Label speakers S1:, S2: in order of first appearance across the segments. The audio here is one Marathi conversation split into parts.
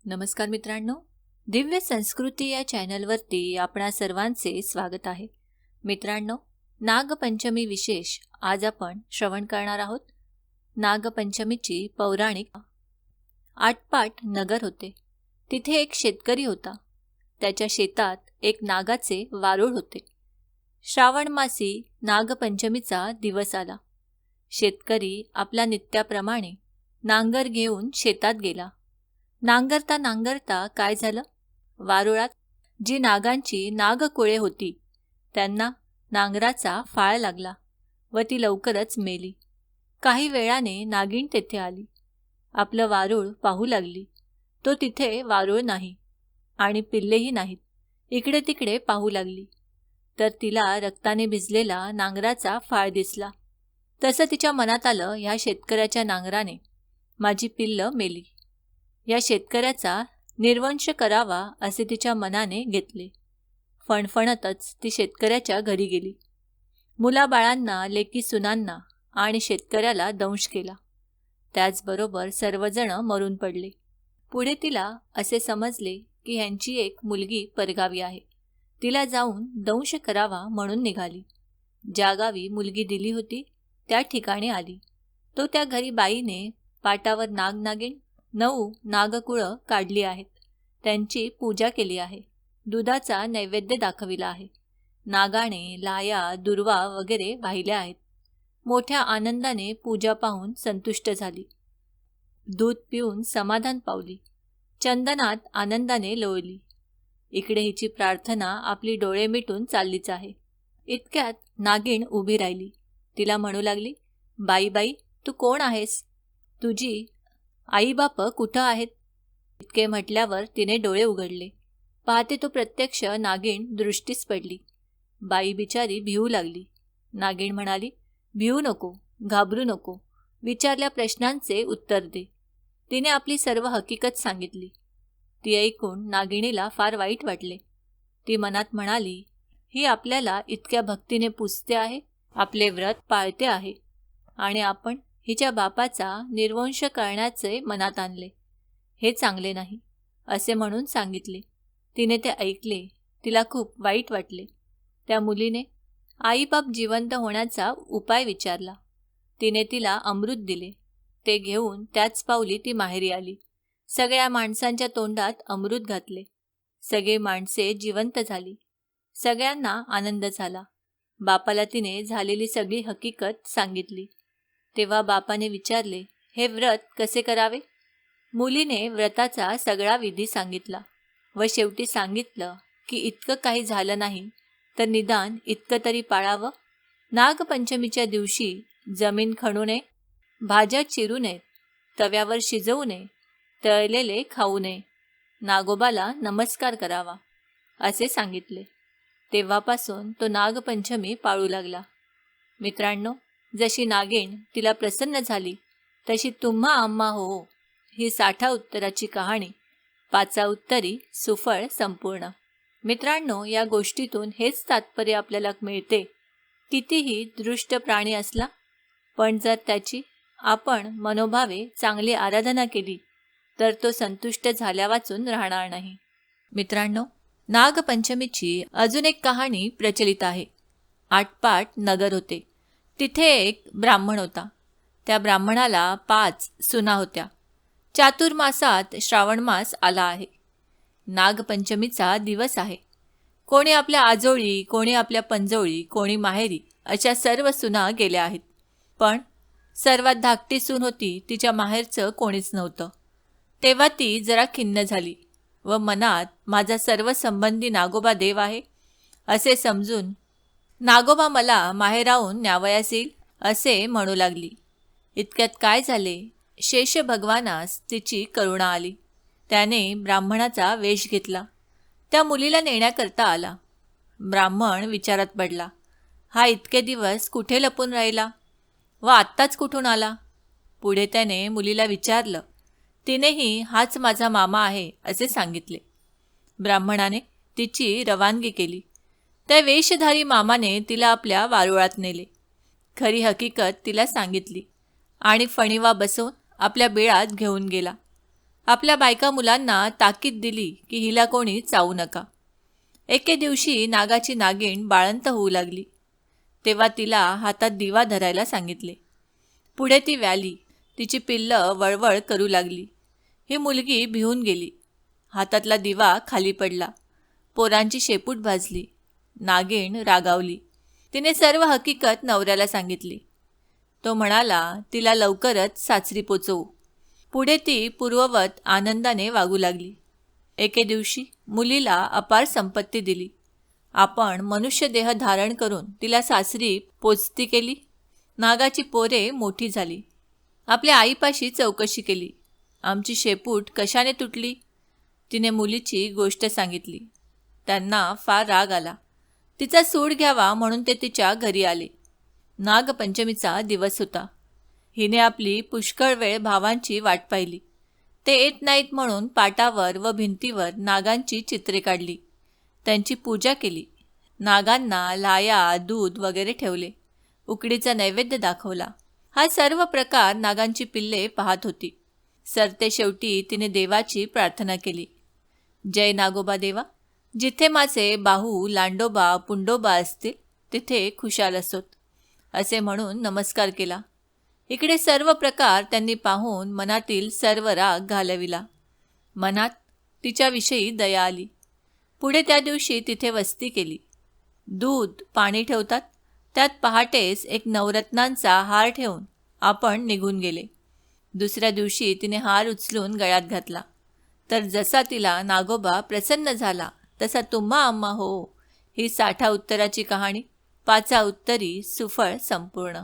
S1: नमस्कार मित्रांनो, दिव्य संस्कृती या चॅनलवरती आपणा सर्वांचे स्वागत आहे. मित्रांनो, नागपंचमी विशेष आज आपण श्रवण करणार आहोत. नागपंचमीची पौराणिक. आटपाट नगर होते. तिथे एक शेतकरी होता. त्याच्या शेतात एक नागाचे वारूळ होते. श्रावण मासी नागपंचमीचा दिवस आला. शेतकरी आपल्या नित्याप्रमाणे नांगर घेऊन शेतात गेला. नांगरता नांगरता काय झालं? वारुळात जी नागांची नागकुळे होती त्यांना नांगराचा फाळ लागला व ती लवकरच मेली. काही वेळाने नागिन तेथे आली. आपलं वारूळ पाहू लागली. तो तिथे वारूळ नाही आणि पिल्लेही नाहीत. इकडे तिकडे पाहू लागली तर तिला रक्ताने भिजलेला नांगराचा फाळ दिसला. तसं तिच्या मनात आलं, ह्या शेतकऱ्याच्या नांगराने माझी पिल्लं मेली. या शेतकऱ्याचा निर्वंश करावा असे तिच्या मनाने घेतले. फणफणतच ती शेतकऱ्याच्या घरी गेली. मुलाबाळांना, लेकी सुनांना आणि शेतकऱ्याला दंश केला. त्याचबरोबर सर्वजण मरून पडले. पुढे तिला असे समजले की ह्यांची एक मुलगी परगावी आहे. तिला जाऊन दंश करावा म्हणून निघाली. ज्या गावी मुलगी दिली होती त्या ठिकाणी आली. तो त्या घरी बाईने पाटावर नागनागिन 9 नागकुळं काढली आहेत. त्यांची पूजा केली आहे. दुधाचा नैवेद्य दाखविला आहे. नागाने, लाया, दुर्वा वगैरे वाहिल्या आहेत. मोठ्या आनंदाने पूजा पाहून संतुष्ट झाली. दूध पिऊन समाधान पावली. चंदनात आनंदाने लोळली. इकडे हिची प्रार्थना आपली डोळे मिटून चाललीच आहे. इतक्यात नागिण उभी राहिली. तिला म्हणू लागली, बाई बाई, तू कोण आहेस? तुझी आई बाप कुठं आहेत? इतके म्हटल्यावर तिने डोळे उघडले. पाहते तो प्रत्यक्ष नागिण दृष्टीस पडली. बाई बिचारी भिवू लागली. नागिण म्हणाली, भिवू नको, घाबरू नको, विचारल्या प्रश्नांचे उत्तर दे. तिने आपली सर्व हकीकत सांगितली. ती ऐकून नागिणीला फार वाईट वाटले. ती मनात म्हणाली, ही आपल्याला इतक्या भक्तीने पूजते आहे, आपले व्रत पाळते आहे आणि आपण हिच्या बापाचा निर्वंश करण्याचे मनात आणले. हे चांगले नाही असे म्हणून सांगितले. तिने ते ऐकले. तिला खूप वाईट वाटले. त्या मुलीने आईबाप जिवंत होण्याचा उपाय विचारला. तिने तिला अमृत दिले. ते घेऊन त्याच पावली ती माहेरी आली. सगळ्या माणसांच्या तोंडात अमृत घातले. सगळे माणसे जिवंत झाली. सगळ्यांना आनंद झाला. बापाला तिने झालेली सगळी हकीकत सांगितली. तेव्हा बापाने विचारले, हे व्रत कसे करावे? मुलीने व्रताचा सगळा विधी सांगितला व शेवटी सांगितलं की इतकं काही झालं नाही तर निदान इतकं तरी पाळावं. नागपंचमीच्या दिवशी जमीन खणू नये, भाज्या चिरू नयेत, तव्यावर शिजवू नये, तळलेले खाऊ नये, नागोबाला नमस्कार करावा असे सांगितले. तेव्हापासून तो नागपंचमी पाळू लागला. मित्रांनो, जशी नागिण तिला प्रसन्न झाली तशी तुम्हा आम्हा हो ही 60 उत्तराची कहाणी 5 उत्तरी सुफळ संपूर्ण. मित्रांनो, या गोष्टीतून हेच तात्पर्य आपल्याला मिळते, कितीही दृष्ट प्राणी असला पण जर त्याची आपण मनोभावे चांगली आराधना केली तर तो संतुष्ट झाल्या वाचून राहणार नाही. मित्रांनो, नागपंचमीची अजून एक कहाणी प्रचलित आहे. आटपाट नगर होते. तिथे एक ब्राह्मण होता. त्या ब्राह्मणाला 5 सुना होत्या. चातुर्मासात श्रावण मास आला आहे. नागपंचमीचा दिवस आहे. कोणी आपल्या आजोळी, कोणी आपल्या पंजोळी, कोणी माहेरी अशा सर्व सुना गेल्या आहेत. पण सर्वात धाकटी सून होती, तिच्या माहेरचं कोणीच नव्हतं. तेव्हा ती जरा खिन्न झाली व मनात माझा सर्व संबंधी नागोबा देव आहे असे समजून नागोबा मला माहेराहून न्यावयास येईल असे म्हणू लागली. इतक्यात काय झाले, शेष भगवानास तिची करुणा आली. त्याने ब्राह्मणाचा वेश घेतला. त्या मुलीला नेण्याकरता आला. ब्राह्मण विचारात पडला, हा इतके दिवस कुठे लपून राहिला व आत्ताच कुठून आला? पुढे त्याने मुलीला विचारलं. तिनेही हाच माझा मामा आहे असे सांगितले. ब्राह्मणाने तिची रवानगी केली. त्या वेशधारी मामाने तिला आपल्या वारुळात नेले. खरी हकीकत तिला सांगितली आणि फणीवा बसवून आपल्या बिळात घेऊन गेला. आपल्या बायका मुलांना ताकीद दिली की हिला कोणी चावू नका. एके दिवशी नागाची नागिण बाळंत होऊ लागली. तेव्हा तिला हातात दिवा धरायला सांगितले. पुढे ती व्याली. तिची पिल्लं वळवळ करू लागली. ही मुलगी भिवून गेली. हातातला दिवा खाली पडला. पोरांची शेपूट भाजली. नागिण रागावली. तिने सर्व हकीकत नवऱ्याला सांगितली. तो म्हणाला तिला लवकरच सासरी पोचवू. पुढे ती पूर्ववत आनंदाने वागू लागली. एके दिवशी मुलीला अपार संपत्ती दिली. आपण मनुष्य देह धारण करून तिला सासरी पोचती केली. नागाची पोरे मोठी झाली. आपल्या आईपाशी चौकशी केली. आमची शेपूट कशाने तुटली? तिने मुलीची गोष्ट सांगितली. त्यांना फार राग आला. तिचा सूड घ्यावा म्हणून ते तिच्या घरी आले. नागपंचमीचा दिवस होता. हिने आपली पुष्कळ वेळ भावांची वाट पाहिली. ते येत नाहीत म्हणून पाटावर व भिंतीवर नागांची चित्रे काढली. त्यांची पूजा केली. नागांना लाया, दूध वगैरे ठेवले. उकडीचा नैवेद्य दाखवला. हा सर्व प्रकार नागांची पिल्ले पाहत होती. सरते शेवटी तिने देवाची प्रार्थना केली. जय नागोबा देवा, जिथे माझे बाहू, लांडोबा, पुंडोबा असतील तिथे खुशाल असोत, असे म्हणून नमस्कार केला. इकडे सर्व प्रकार त्यांनी पाहून मनातील सर्व राग घालविला. मनात तिच्याविषयी दया आली. पुढे त्या दिवशी तिथे वस्ती केली. दूध, पाणी ठेवतात. त्यात पहाटेस एक नवरत्नांचा हार ठेवून आपण निघून गेले. दुसऱ्या दिवशी तिने हार उचलून गळ्यात घातला. तर जसा तिला नागोबा प्रसन्न झाला तसा तुम्हा आम्हा हो. ही 60 उत्तराची कहाणी. 5 उत्तरी सुफळ संपूर्ण.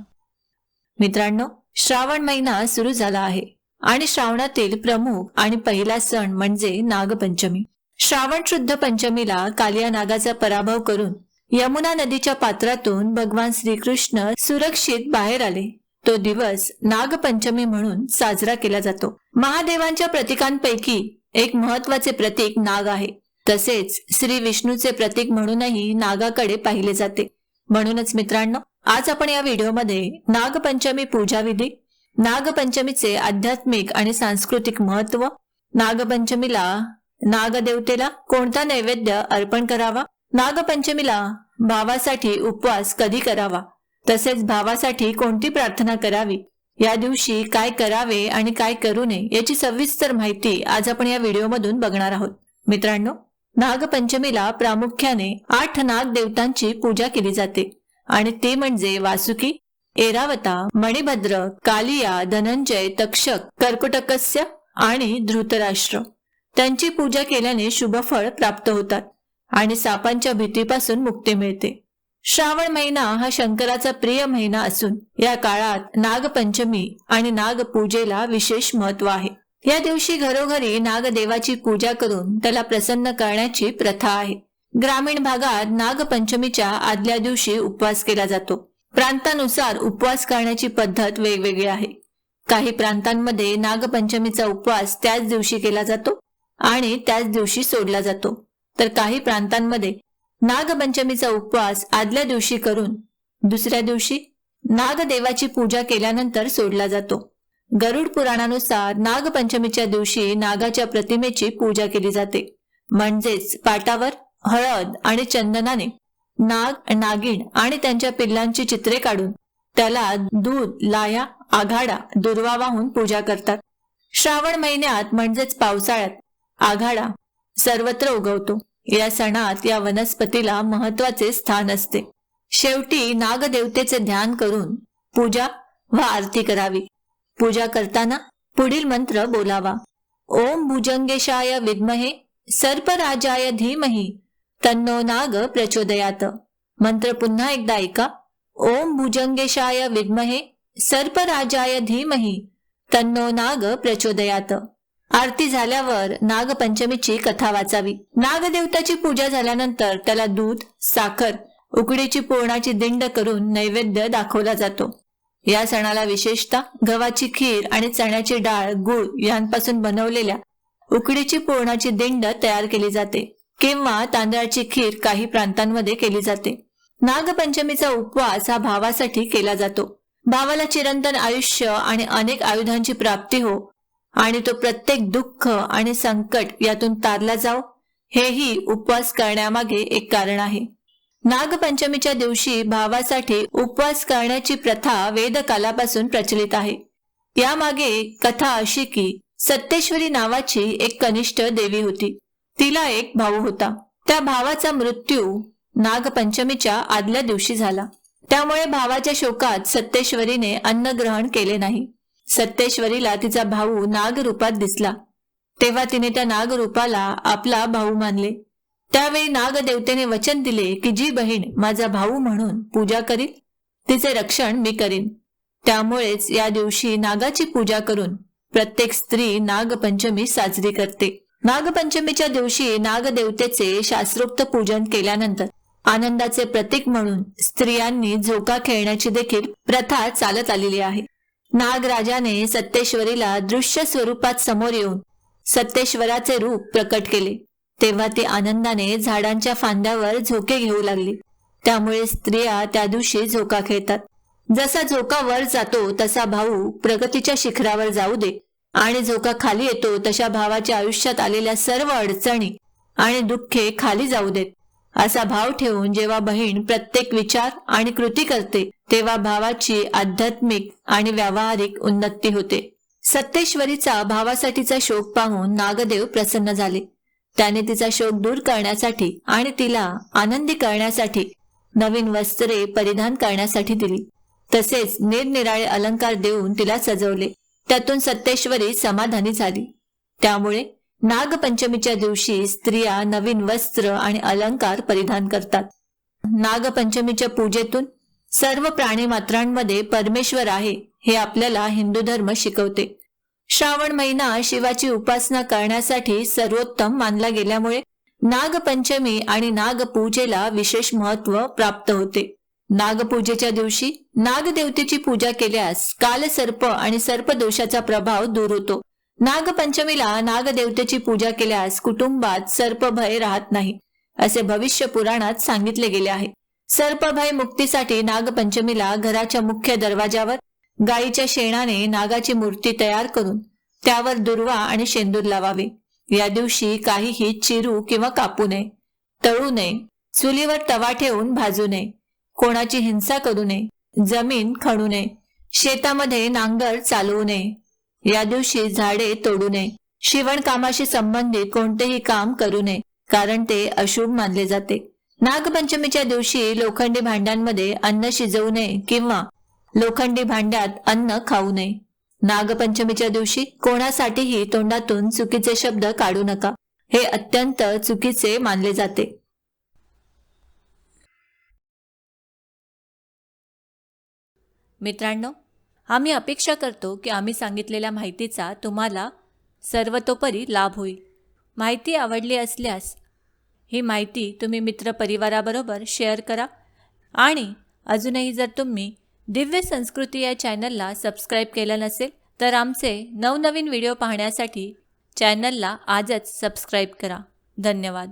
S1: मित्रांनो, श्रावण महिना सुरू झाला आहे आणि श्रावणातील प्रमुख आणि पहिला सण म्हणजे नागपंचमी. श्रावण शुद्ध पंचमीला कालिया नागाचा पराभव करून यमुना नदीच्या पात्रातून भगवान श्रीकृष्ण सुरक्षित बाहेर आले. तो दिवस नागपंचमी म्हणून साजरा केला जातो. महादेवांच्या प्रतीकांपैकी एक महत्वाचे प्रतीक नाग आहे. तसेच श्री विष्णूचे प्रतीक म्हणूनही नागाकडे पाहिले जाते. म्हणूनच मित्रांनो, आज आपण या व्हिडिओमध्ये नागपंचमी पूजाविधी, नागपंचमीचे आध्यात्मिक आणि सांस्कृतिक महत्त्व, नागपंचमीला नागदेवतेला कोणता नैवेद्य अर्पण करावा, नागपंचमीला भावासाठी उपवास कधी करावा, तसेच भावासाठी कोणती प्रार्थना करावी, या दिवशी काय करावे आणि काय करू नये याची सविस्तर माहिती आज आपण या व्हिडिओमधून बघणार आहोत. मित्रांनो, नागपंचमीला प्रामुख्याने 8 नाग देवतांची पूजा केली जाते आणि ते म्हणजे वासुकी, ऐरावता, मणिभद्र, कालिया, धनंजय, तक्षक, कर्कोटकस्य आणि धृतराष्ट्र. त्यांची पूजा केल्याने शुभफळ प्राप्त होतात आणि सापांच्या भीतीपासून मुक्ती मिळते. श्रावण महिना हा शंकराचा प्रिय महिना असून या काळात नागपंचमी आणि नागपूजेला विशेष महत्त्व आहे. या दिवशी घरोघरी नागदेवाची पूजा करून त्याला प्रसन्न करण्याची प्रथा आहे. ग्रामीण भागात नागपंचमीच्या आदल्या दिवशी उपवास केला जातो. प्रांतानुसार उपवास करण्याची पद्धत वेगवेगळी आहे. काही प्रांतांमध्ये नागपंचमीचा उपवास त्याच दिवशी केला जातो आणि त्याच दिवशी सोडला जातो, तर काही प्रांतांमध्ये नागपंचमीचा उपवास आदल्या दिवशी करून दुसऱ्या दिवशी नागदेवाची पूजा केल्यानंतर सोडला जातो. गरुड पुराणानुसार नागपंचमीच्या दिवशी नागाच्या प्रतिमेची पूजा केली जाते. म्हणजेच पाटावर हळद आणि चंदनाने नाग, नागिण आणि त्यांच्या पिल्लांची चित्रे काढून त्याला दूध, लाया, आघाडा, दुर्वा वाहून पूजा करतात. श्रावण महिन्यात म्हणजेच पावसाळ्यात आघाडा सर्वत्र उगवतो. या सणात या वनस्पतीला महत्वाचे स्थान असते. शेवटी नागदेवतेचे ध्यान करून पूजा व आरती करावी. पूजा करताना पुढील मंत्र बोलावा. ओम भुजंगेशाय विद्महे सर्पराजाय धीमहि तन्नो नाग प्रचोदयात. मंत्र पुन्हा एकदा ऐका. ओम भुजंगेशाय विद्महे सर्पराजाय धीमहि तन्नो नाग प्रचोदयात. आरती झाल्यावर नागपंचमीची कथा वाचावी. नागदेवताची पूजा झाल्यानंतर त्याला दूध, साखर, उकडीची पुरणाची दिंड करून नैवेद्य दाखवला जातो. या सणाला विशेषतः गव्हाची खीर आणि चण्याची डाळ, गूळ यांपासून बनवलेल्या उकडीची पुरणाची दिंड तयार केली जाते किंवा तांदळाची खीर काही प्रांतांमध्ये केली जाते. नागपंचमीचा उपवास हा भावासाठी केला जातो. भावाला चिरंतन आयुष्य आणि अनेक आयुधांची प्राप्ती हो आणि तो प्रत्येक दुःख आणि संकट यातून तारला जाओ, हेही उपवास करण्यामागे एक कारण आहे. नागपंचमीच्या दिवशी भावासाठी उपवास करण्याची प्रथा वेदकालापासून प्रचलित आहे. यामागे कथा अशी की सत्तेश्वरी नावाची एक कनिष्ठ देवी होती. तिला एक भाऊ होता. त्या भावाचा मृत्यू नागपंचमीच्या आदल्या दिवशी झाला. त्यामुळे भावाच्या शोकात सत्तेश्वरीने अन्न ग्रहण केले नाही. सत्तेश्वरीला तिचा भाऊ नागरूपात दिसला, तेव्हा तिने त्या नागरूपाला आपला भाऊ मानले. त्यावेळी नागदेवतेने वचन दिले की जी बहीण माझा भाऊ म्हणून पूजा करील तिचे रक्षण मी करीन. त्यामुळेच या दिवशी नागाची पूजा करून प्रत्येक स्त्री नागपंचमी साजरी करते. नागपंचमीच्या दिवशी नागदेवतेचे शास्त्रोक्त पूजन केल्यानंतर आनंदाचे प्रतीक म्हणून स्त्रियांनी झोका खेळण्याची देखील प्रथा चालत आलेली आहे. नागराजाने सत्तेश्वरीला दृश्य स्वरूपात समोर येऊन सत्तेश्वराचे रूप प्रकट केले. तेव्हा ती आनंदाने झाडांच्या फांद्यावर झोके घेऊ लागली. त्यामुळे स्त्रिया त्या दिवशी झोका खेळतात. जसा झोका वर जातो तसा भाऊ प्रगतीच्या शिखरावर जाऊ दे आणि झोका खाली येतो तशा भावाच्या आयुष्यात आलेल्या सर्व अडचणी आणि दुःखे खाली जाऊ देत, असा भाव ठेवून जेव्हा बहीण प्रत्येक विचार आणि कृती करते तेव्हा भावाची आध्यात्मिक आणि व्यावहारिक उन्नती होते. सत्तेश्वरीचा भावासाठीचा शोक पाहून नागदेव प्रसन्न झाले. त्याने तिचा शोक दूर करण्यासाठी आणि तिला आनंदी करण्यासाठी नवीन वस्त्रे परिधान करण्यासाठी दिली. तसेच निरनिराळे अलंकार देऊन तिला सजवले. त्यातून सत्तेश्वरी समाधानी झाली. त्यामुळे नागपंचमीच्या दिवशी स्त्रिया नवीन वस्त्र आणि अलंकार परिधान करतात. नागपंचमीच्या पूजेतून सर्व प्राणीमात्रांमध्ये परमेश्वर आहे हे आपल्याला हिंदू धर्म शिकवते. श्रावण महिना शिवाची उपासना करण्यासाठी सर्वोत्तम मानला गेल्यामुळे नागपंचमी आणि नागपूजेला विशेष महत्त्व प्राप्त होते. नागपूजेच्या दिवशी नागदेवतेची पूजा केल्यास कालसर्प आणि सर्पदोषाचा प्रभाव दूर होतो. नागपंचमीला नागदेवतेची पूजा केल्यास कुटुंबात सर्पभय राहत नाही, असे भविष्य पुराणात सांगितले गेले आहे. सर्पभय मुक्तीसाठी नागपंचमीला घराच्या मुख्य दरवाजावर गायीच्या शेणाने नागाची मूर्ती तयार करून त्यावर दुर्वा आणि शेंदूर लावावे. या दिवशी काहीही चिरू किंवा कापू नये, तळू नये, चुलीवर तवा ठेवून भाजू नये, कोणाची हिंसा करू नये, जमीन खणू नये, शेतामध्ये नांगर चालवू नये. या दिवशी झाडे तोडू नये, शिवणकामाशी संबंधित कोणतेही काम करू नये, कारण ते अशुभ मानले जाते. नागपंचमीच्या दिवशी लोखंडी भांड्यांमध्ये अन्न शिजवू नये किंवा लोखंडी भांड्यात अन्न खाऊ नये. नागपंचमीच्या दिवशी कोणासाठीही तोंडातून चुकीचे शब्द काढू नका, हे अत्यंत चुकीचे मानले जाते. मित्रांनो, आम्ही अपेक्षा करतो की आम्ही सांगितलेल्या माहितीचा तुम्हाला सर्वतोपरी लाभ होईल. माहिती आवडली असल्यास ही माहिती तुम्ही मित्रपरिवाराबरोबर शेअर करा आणि अजूनही जर तुम्ही दिव्य संस्कृती या चॅनलला सबस्क्राईब केलं नसेल तर आमचे नवनवीन व्हिडिओ पाहण्यासाठी चॅनलला आजच सबस्क्राईब करा. धन्यवाद.